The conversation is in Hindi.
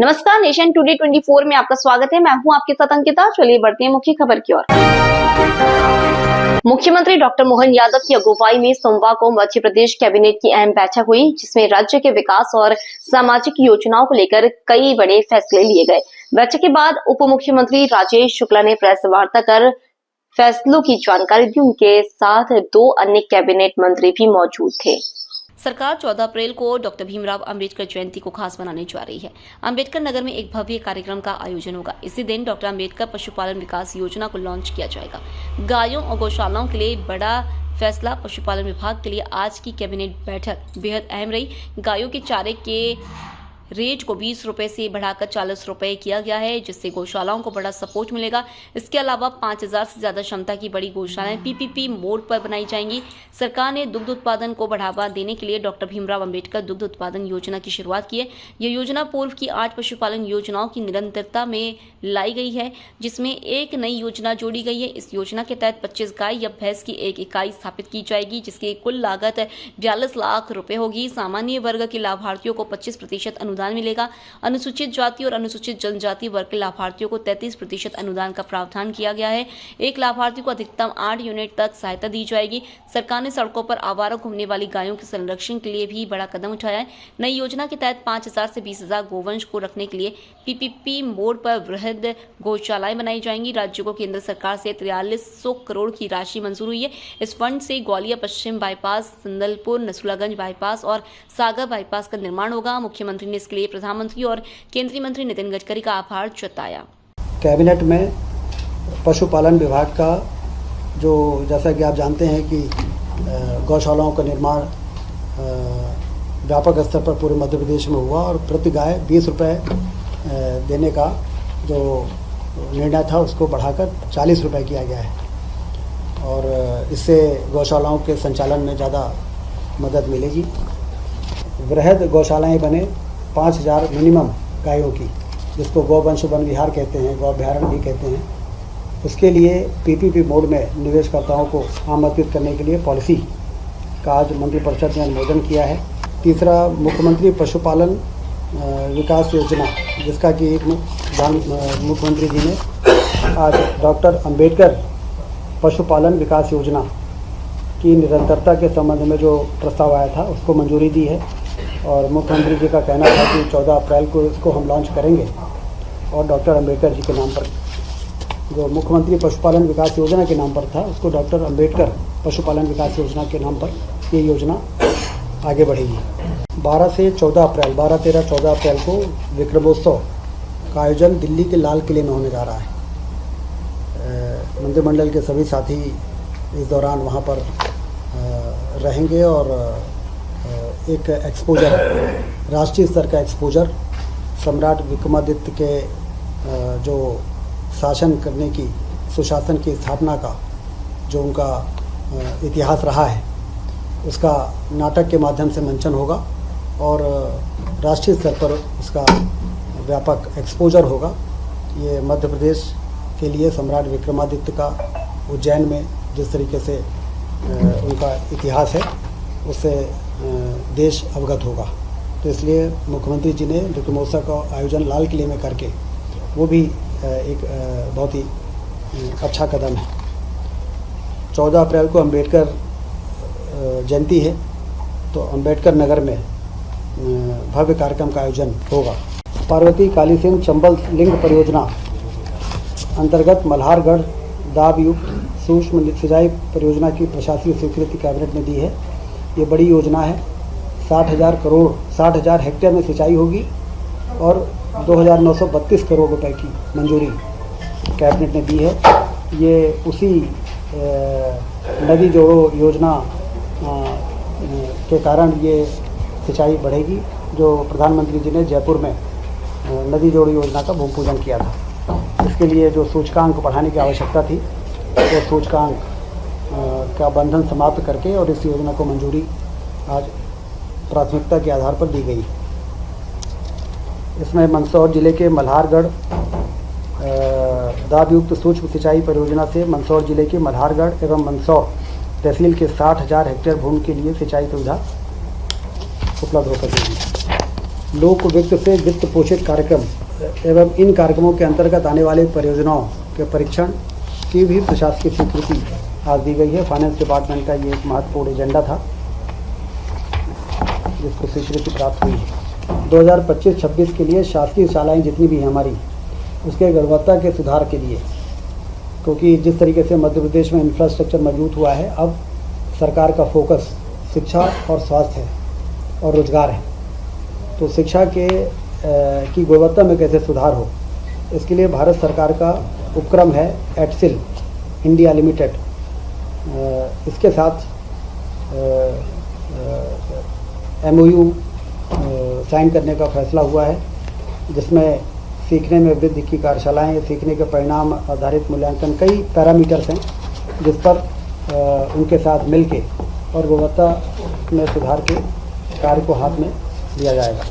नमस्कार, नेशन टुडे 24 में आपका स्वागत है। मैं हूं आपके साथ अंकिता। चलिए बढ़ते हैं मुख्य खबर की ओर। मुख्यमंत्री डॉक्टर मोहन यादव की अगुवाई में सोमवार को मध्य प्रदेश कैबिनेट की अहम बैठक हुई, जिसमें राज्य के विकास और सामाजिक योजनाओं को लेकर कई बड़े फैसले लिए गए। बैठक के बाद उप मुख्यमंत्री राजेश शुक्ला ने प्रेस वार्ता कर फैसलों की जानकारी दी। उनके साथ 2 अन्य कैबिनेट मंत्री भी मौजूद थे। सरकार 14 अप्रैल को डॉक्टर भीमराव अंबेडकर जयंती को खास मनाने जा रही है। अंबेडकर नगर में एक भव्य कार्यक्रम का आयोजन होगा। इसी दिन डॉक्टर अंबेडकर पशुपालन विकास योजना को लॉन्च किया जाएगा। गायों और गौशालाओं के लिए बड़ा फैसला। पशुपालन विभाग के लिए आज की कैबिनेट बैठक बेहद अहम रही। गायों के चारे के रेट को 20 रुपए से बढ़ाकर 40 रुपए किया गया है, जिससे गौशालाओं को बड़ा सपोर्ट मिलेगा। इसके अलावा 5000 से ज्यादा क्षमता की बड़ी गौशालाएं पीपीपी मोड पर बनाई जाएंगी। सरकार ने दुग्ध उत्पादन को बढ़ावा देने के लिए डॉक्टर भीमराव अंबेडकर दुग्ध उत्पादन योजना की शुरुआत की है। यह योजना पूर्व की 8 पशुपालन योजनाओं की निरंतरता में लाई गई है, जिसमें एक नई योजना जोड़ी गई है। इस योजना के तहत 25 गाय या भैंस की एक इकाई स्थापित की जाएगी, जिसकी कुल लागत 42 लाख रुपए होगी। सामान्य वर्ग के लाभार्थियों को 25% अनुदान मिलेगा। अनुसूचित जाति और अनुसूचित जनजाति वर्ग के लाभार्थियों को 33% अनुदान का प्रावधान किया गया है। एक लाभार्थी को अधिकतम 8 यूनिट तक सहायता दी जाएगी। सरकार ने सड़कों पर आवारा घूमने वाली गायों के संरक्षण के लिए भी बड़ा कदम उठाया है। नई योजना के तहत 5000 से 20000 गोवंश को रखने के लिए पीपीपी मोड पर वृहद गौशालाएं बनाई जाएंगी। राज्य को केंद्र सरकार से 4300 करोड़ की राशि मंजूर हुई है। इस फंड से ग्वालियर पश्चिम बाईपास, संदलपुर, नसुलागंज बाईपास और सागर बाईपास का निर्माण होगा। मुख्यमंत्री ने इसके लिए प्रधानमंत्री और केंद्रीय मंत्री नितिन गडकरी का आभार जताया। कैबिनेट में पशुपालन विभाग का जो, जैसा कि आप जानते हैं कि गौशालाओं का निर्माण व्यापक स्तर पर पूरे मध्य प्रदेश में हुआ और प्रति गाय 20 रुपये देने का जो निर्णय था उसको बढ़ाकर 40 रुपये किया गया है और इससे गौशालाओं के संचालन में ज़्यादा मदद मिलेगी। वृहद गौशालाएं बने 5000 मिनिमम गायों की, जिसको गौवंश वन विहार कहते हैं, गौअभ्यारण्य भी कहते हैं। उसके लिए पीपीपी मोड में निवेशकर्ताओं को आमंत्रित करने के लिए पॉलिसी का आज मंत्रिपरिषद ने अनुमोदन किया है। तीसरा, मुख्यमंत्री पशुपालन विकास योजना, जिसका कि मुख्यमंत्री जी ने आज डॉक्टर अंबेडकर पशुपालन विकास योजना की निरंतरता के संबंध में जो प्रस्ताव आया था उसको मंजूरी दी है और मुख्यमंत्री जी का कहना था कि 14 अप्रैल को इसको हम लॉन्च करेंगे और डॉक्टर अंबेडकर जी के नाम पर, जो मुख्यमंत्री पशुपालन विकास योजना के नाम पर था, उसको डॉक्टर अंबेडकर पशुपालन विकास योजना के नाम पर ये योजना आगे बढ़ेगी। 12 से 14 अप्रैल 12, 13, 14 अप्रैल को विक्रमोत्सव का आयोजन दिल्ली के लाल किले में होने जा रहा है। मंत्रिमंडल के सभी साथी इस दौरान वहाँ पर रहेंगे और एक एक्सपोजर, राष्ट्रीय स्तर का एक्सपोजर, सम्राट विक्रमादित्य के जो शासन करने की, सुशासन की स्थापना का जो उनका इतिहास रहा है, उसका नाटक के माध्यम से मंचन होगा और राष्ट्रीय स्तर पर उसका व्यापक एक्सपोजर होगा। ये मध्य प्रदेश के लिए सम्राट विक्रमादित्य का उज्जैन में जिस तरीके से उनका इतिहास है, उससे देश अवगत होगा। तो इसलिए मुख्यमंत्री जी ने विक्रमोत्सव का आयोजन लाल किले में करके, वो भी एक बहुत ही अच्छा कदम है। 14 अप्रैल को अंबेडकर जयंती है, तो अंबेडकर नगर में भव्य कार्यक्रम का आयोजन होगा। पार्वती काली सिंह चंबल लिंग परियोजना अंतर्गत मल्हारगढ़ दाब युक्त सूक्ष्म सिंचाई परियोजना की प्रशासकीय स्वीकृति कैबिनेट ने दी है। ये बड़ी योजना है। 60,000 हेक्टेयर में सिंचाई होगी और 2,932 करोड़ रुपए की मंजूरी कैबिनेट ने दी है। ये उसी नदी जोड़ो योजना के कारण ये सिंचाई बढ़ेगी, जो प्रधानमंत्री जी ने जयपुर में नदी जोड़ो योजना का भूमि पूजन किया था। इसके लिए जो सूचकांक बढ़ाने की आवश्यकता थी, तो सूचकांक का बंधन समाप्त करके और इस योजना को मंजूरी आज प्राथमिकता के आधार पर दी गई। इसमें मंदसौर जिले के मल्हारगढ़ दाबयुक्त सूक्ष्म सिंचाई परियोजना से मंदसौर जिले के मल्हारगढ़ एवं मंदसौर तहसील के 60,000 हेक्टेयर भूमि के लिए सिंचाई सुविधा उपलब्ध हो सकेगी। लोक वित्त से वित्त पोषित कार्यक्रम एवं इन कार्यक्रमों के अंतर्गत आने वाले परियोजनाओं के परीक्षण की भी प्रशासकीय स्वीकृति आज दी गई है। फाइनेंस डिपार्टमेंट का ये एक महत्वपूर्ण एजेंडा था जिसको स्वीकृति प्राप्त हुई है। 2025-26 के लिए शासकीय शालाएं जितनी भी हैं हमारी, उसके गुणवत्ता के सुधार के लिए, क्योंकि जिस तरीके से मध्य प्रदेश में इंफ्रास्ट्रक्चर मजबूत हुआ है, अब सरकार का फोकस शिक्षा और स्वास्थ्य है और रोजगार है। तो शिक्षा की गुणवत्ता में कैसे सुधार हो, इसके लिए भारत सरकार का उपक्रम है एटसिल इंडिया लिमिटेड। इसके साथ MOU साइन करने का फैसला हुआ है, जिसमें सीखने में वृद्धि की कार्यशालाएँ, सीखने के परिणाम आधारित मूल्यांकन, कई पैरामीटर्स हैं जिस पर उनके साथ मिलके और गुणवत्ता में सुधार के कार्य को हाथ में लिया जाएगा।